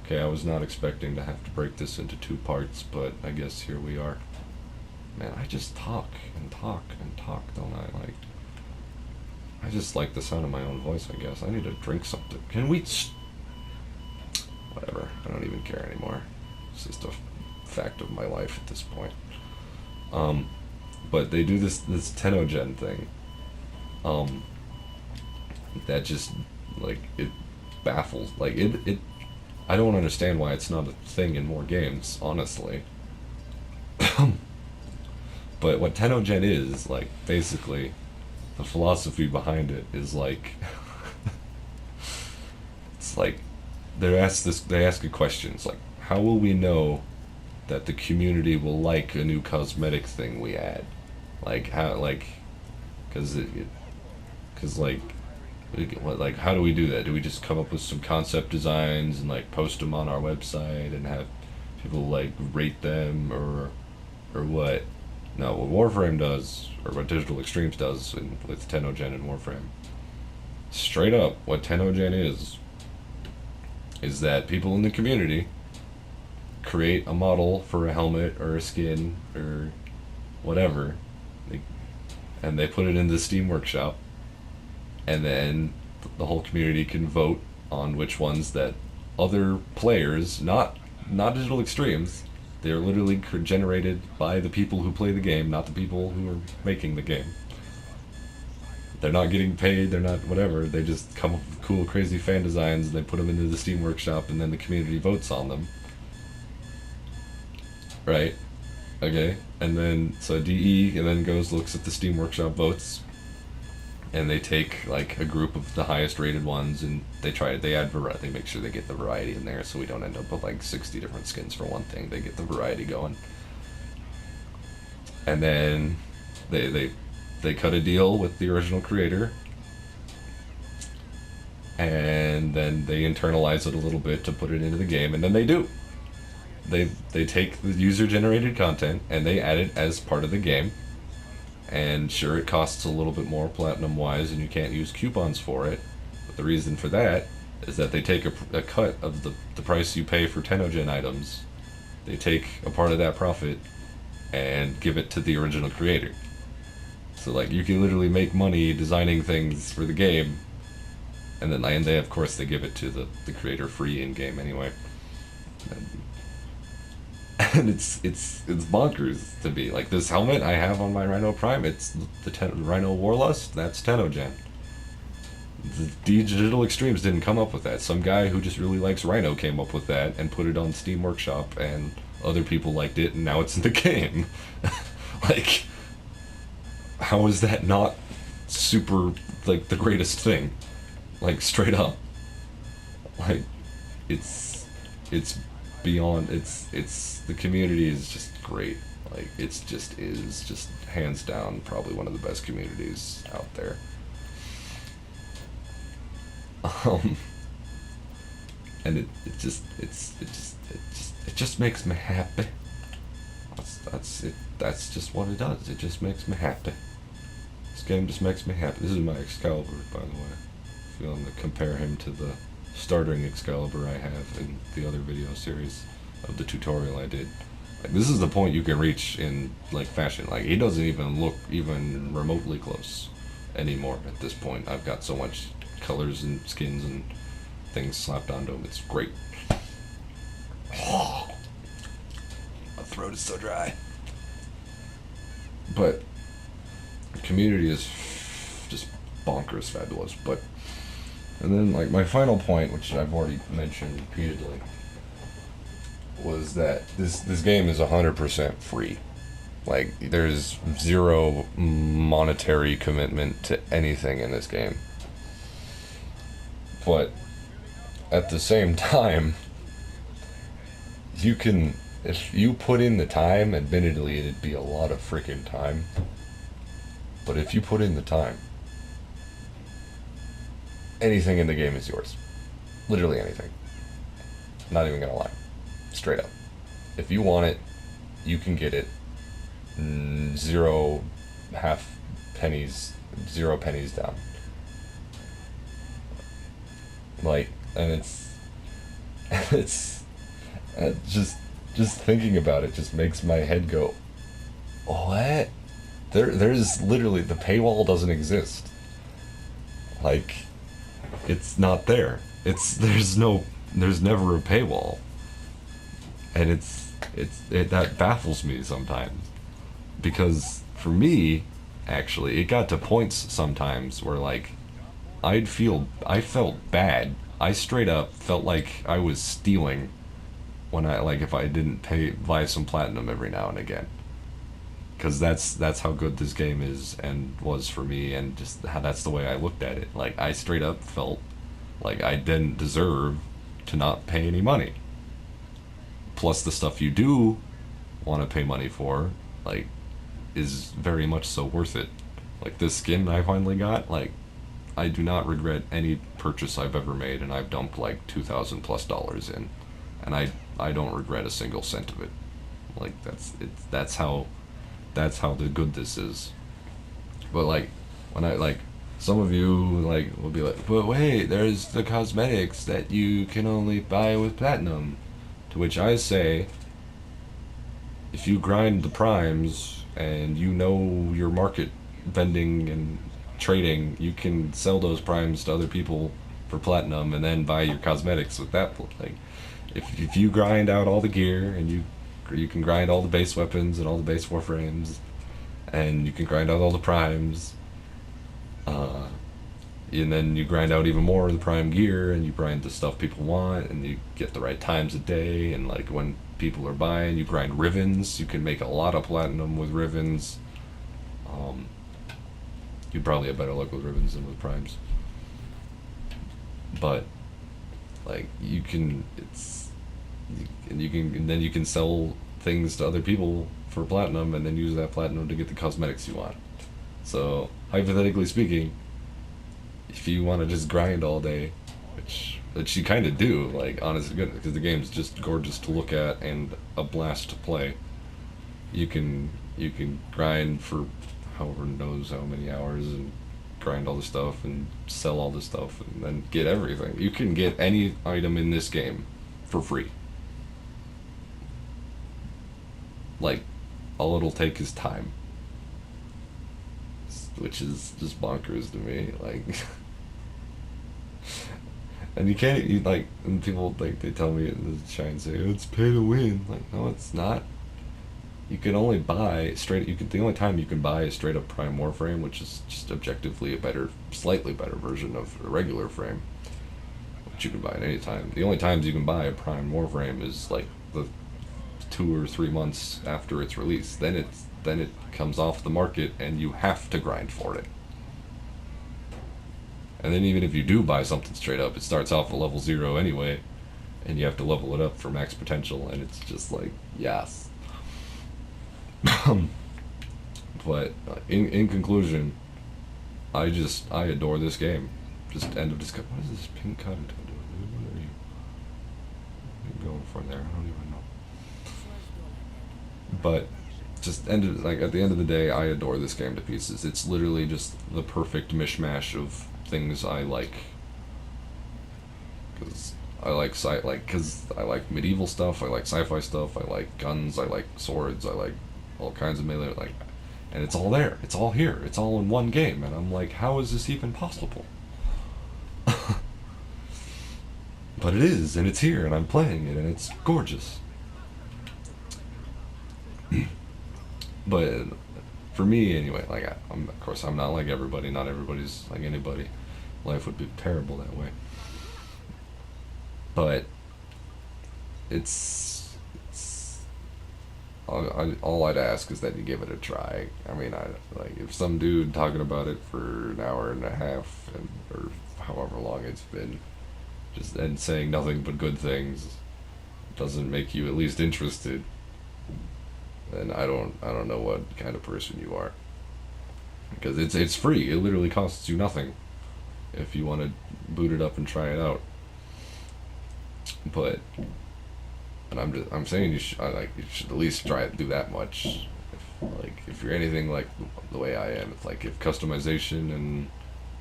Okay, I was not expecting to have to break this into two parts, but I guess here we are. Man, I just talk and talk and talk, don't I? Like, I just like the sound of my own voice, I guess. I need to drink something. Can we... Whatever. I don't even care anymore. It's just a fact of my life at this point. But they do this Tenogen thing. That just, like, it baffles. Like, it I don't understand why it's not a thing in more games, honestly. But what Tenogen is, like, basically, the philosophy behind it is like, it's like, they ask a question. It's like, how will we know that the community will like a new cosmetic thing we add? Like, how, like, because like, how do we do that? Do we just come up with some concept designs and like post them on our website and have people like rate them, or what? No, what Warframe does, or what Digital Extremes does with Tenogen and Warframe, straight up, what Tenogen is that people in the community create a model for a helmet or a skin or whatever, they, and they put it in the Steam Workshop, and then the whole community can vote on which ones that other players, not Digital Extremes, they're literally generated by the people who play the game, not the people who are making the game. They're not getting paid, they're not whatever, they just come up with cool, crazy fan designs, and they put them into the Steam Workshop, and then the community votes on them. Right? Okay? And then, so DE, and then goes, looks at the Steam Workshop votes, and they take, like, a group of the highest rated ones, and they add variety, they make sure they get the variety in there, so we don't end up with, like, 60 different skins for one thing. They get the variety going. And then they cut a deal with the original creator, and then they internalize it a little bit to put it into the game, and then they do. They take the user generated content and they add it as part of the game. And sure, it costs a little bit more platinum wise, and you can't use coupons for it. But the reason for that is that they take a cut of the price you pay for Tenogen items. They take a part of that profit and give it to the original creator. So, like, you can literally make money designing things for the game, and then they of course they give it to the creator free in game anyway. And it's bonkers to be like, this helmet I have on my Rhino Prime. It's the Rhino Warlust. That's Tenogen. The Digital Extremes didn't come up with that. Some guy who just really likes Rhino came up with that and put it on Steam Workshop, and other people liked it, and now it's in the game. Like, how is that not super, like, the greatest thing? Like, straight up. Like, it's beyond, it's the community is just great. Like, it's just hands down probably one of the best communities out there. And it just makes me happy. That's it. That's just what it does. It just makes me happy. This game just makes me happy. This is my Excalibur, by the way. If you want to compare him to the starting Excalibur I have in the other video series of the tutorial I did. Like, this is the point you can reach in, like, fashion. Like, he doesn't even look even remotely close anymore at this point. I've got so much colors and skins and things slapped onto him. It's great. Oh, my throat is so dry. But the community is just bonkers fabulous. But, and then, like, my final point, which I've already mentioned repeatedly, was that this game is 100% free. Like, there's zero monetary commitment to anything in this game. But at the same time, you can, if you put in the time, admittedly it'd be a lot of freaking time, but if you put in the time, anything in the game is yours. Literally anything. Not even gonna lie. Straight up. If you want it, you can get it. Zero pennies down. Like, and it's it's just thinking about it just makes my head go, what? There's literally the paywall doesn't exist. Like, it's not there. There's never a paywall, and that baffles me sometimes, because for me, actually, it got to points sometimes where like I felt bad. I straight up felt like I was stealing when I like if I didn't buy some platinum every now and again, because that's how good this game is and was for me, and just how that's the way I looked at it. Like I straight up felt like I didn't deserve to not pay any money. Plus the stuff you do want to pay money for, like, is very much so worth it. Like this skin I finally got, like I do not regret any purchase I've ever made, and I've dumped like $2,000+ in, and I don't regret a single cent of it. Like that's how the good this is. But like when I like some of you like will be like, but wait, there's the cosmetics that you can only buy with platinum. To which I say, if you grind the primes and you know your market vending and trading, you can sell those primes to other people for platinum and then buy your cosmetics with that. Like, if you grind out all the gear and you can grind all the base weapons and all the base warframes, and you can grind out all the primes, and then you grind out even more of the prime gear, and you grind the stuff people want, and you get the right times of day, and like when people are buying, you grind rivens. You can make a lot of platinum with rivens. You'd probably have better luck with rivens than with primes, but like and then you can sell things to other people for platinum, and then use that platinum to get the cosmetics you want. So hypothetically speaking, if you want to just grind all day, which you kind of do, like honestly, good, because the game's just gorgeous to look at and a blast to play. You can grind for however knows how many hours and grind all the stuff and sell all the stuff and then get everything. You can get any item in this game for free. Like, all it'll take is time, which is just bonkers to me. Like, and you can't, like, and people, like, they tell me, try and say, it's pay to win. Like, no, it's not. You can only buy the only time you can buy a straight up Prime Warframe, which is just objectively slightly better version of a regular frame, which you can buy at any time. The only times you can buy a Prime Warframe is like the 2 or 3 months after its release. Then it comes off the market and you have to grind for it. And then even if you do buy something straight up, it starts off at level 0 anyway, and you have to level it up for max potential, and it's just like, yes. But in conclusion, I adore this game. Just end of discussion. What is this pink cotton toe doing? What are you going for there? I don't even know. But just at the end of the day, I adore this game to pieces. It's literally just the perfect mishmash of things I like. Because I like medieval stuff. I like sci-fi stuff. I like guns. I like swords. I like all kinds of melee, like, and it's all there. It's all here. It's all in one game, and I'm like, how is this even possible? But it is, and it's here, and I'm playing it, and it's gorgeous. But for me, anyway, like, of course, I'm not like everybody. Not everybody's like anybody. Life would be terrible that way. But all I'd ask is that you give it a try. I mean, if some dude talking about it for an hour and a half, or however long it's been, and saying nothing but good things, doesn't make you at least interested, then I don't know what kind of person you are. Because it's free. It literally costs you nothing if you want to boot it up and try it out. But. And I'm saying you should at least try to do that much. If you're anything like the way I am, if customization and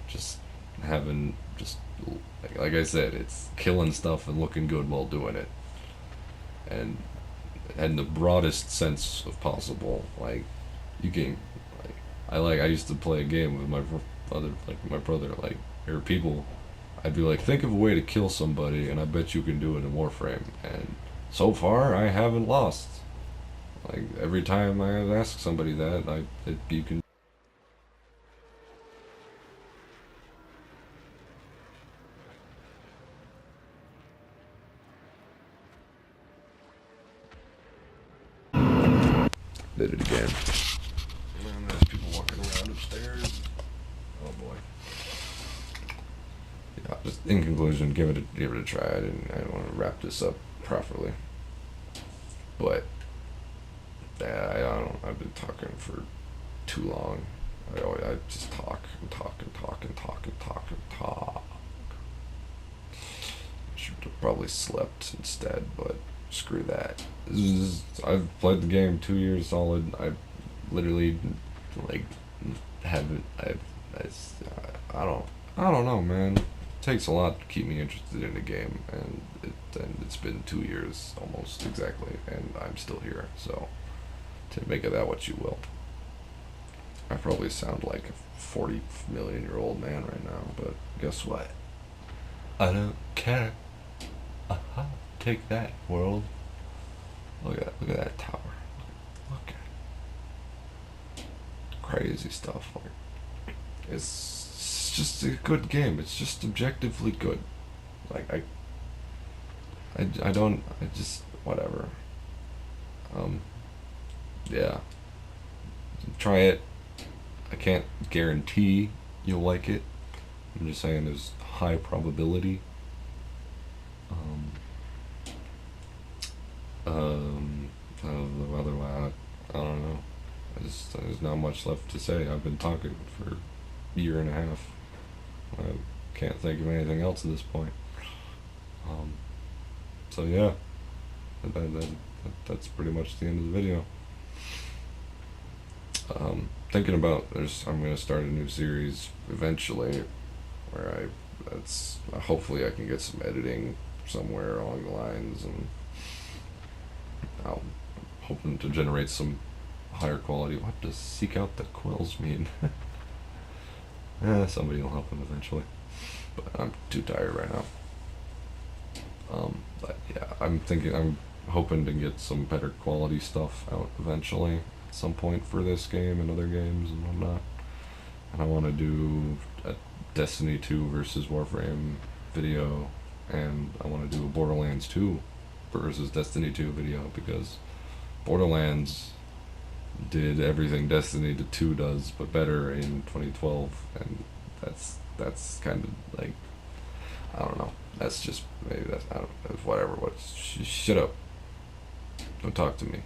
just having just like I said, it's killing stuff and looking good while doing it, and and the broadest sense of possible. Like you can, I used to play a game with my other like my brother. Like there were people, I'd be like, think of a way to kill somebody, and I bet you can do it in Warframe. And so far, I haven't lost. Like every time I ask somebody that, you can. Did it again. And there's people walking around upstairs. Oh boy. Yeah, just in conclusion, give it a try. I don't want to wrap this up properly, but yeah, I don't. I've been talking for too long. I just talk and talk and talk and talk and talk and talk. Should have probably slept instead, but screw that. I've played the game 2 years solid. I literally like haven't. I don't. I don't know, man. It takes a lot to keep me interested in a game, and it's been 2 years almost exactly, and I'm still here. So to make of that what you will. I probably sound like a 40 million-year-old man right now, but guess what? I don't care. Take that, world. Look at that tower. Look at crazy stuff. Like it's just a good game. It's just objectively good. Like I don't. I just whatever. Um, yeah. Try it. I can't guarantee you'll like it. I'm just saying there's high probability. Um, Otherwise, I don't know. There's not much left to say. I've been talking for a year and a half. I can't think of anything else at this point. Um, so yeah, that's pretty much the end of the video. Thinking about I'm gonna start a new series eventually, where that's hopefully I can get some editing somewhere along the lines, and I'm hoping to generate some higher quality. What does seek out the quills mean? Somebody will help him eventually, but I'm too tired right now. But yeah, I'm hoping to get some better quality stuff out eventually at some point for this game and other games and whatnot. And I want to do a Destiny 2 versus Warframe video, and I want to do a Borderlands 2 versus Destiny 2 video, because Borderlands did everything Destiny 2 does but better in 2012, and that's kind of like, I don't know. That's just maybe that's I don't know, whatever. Shut up. Don't talk to me.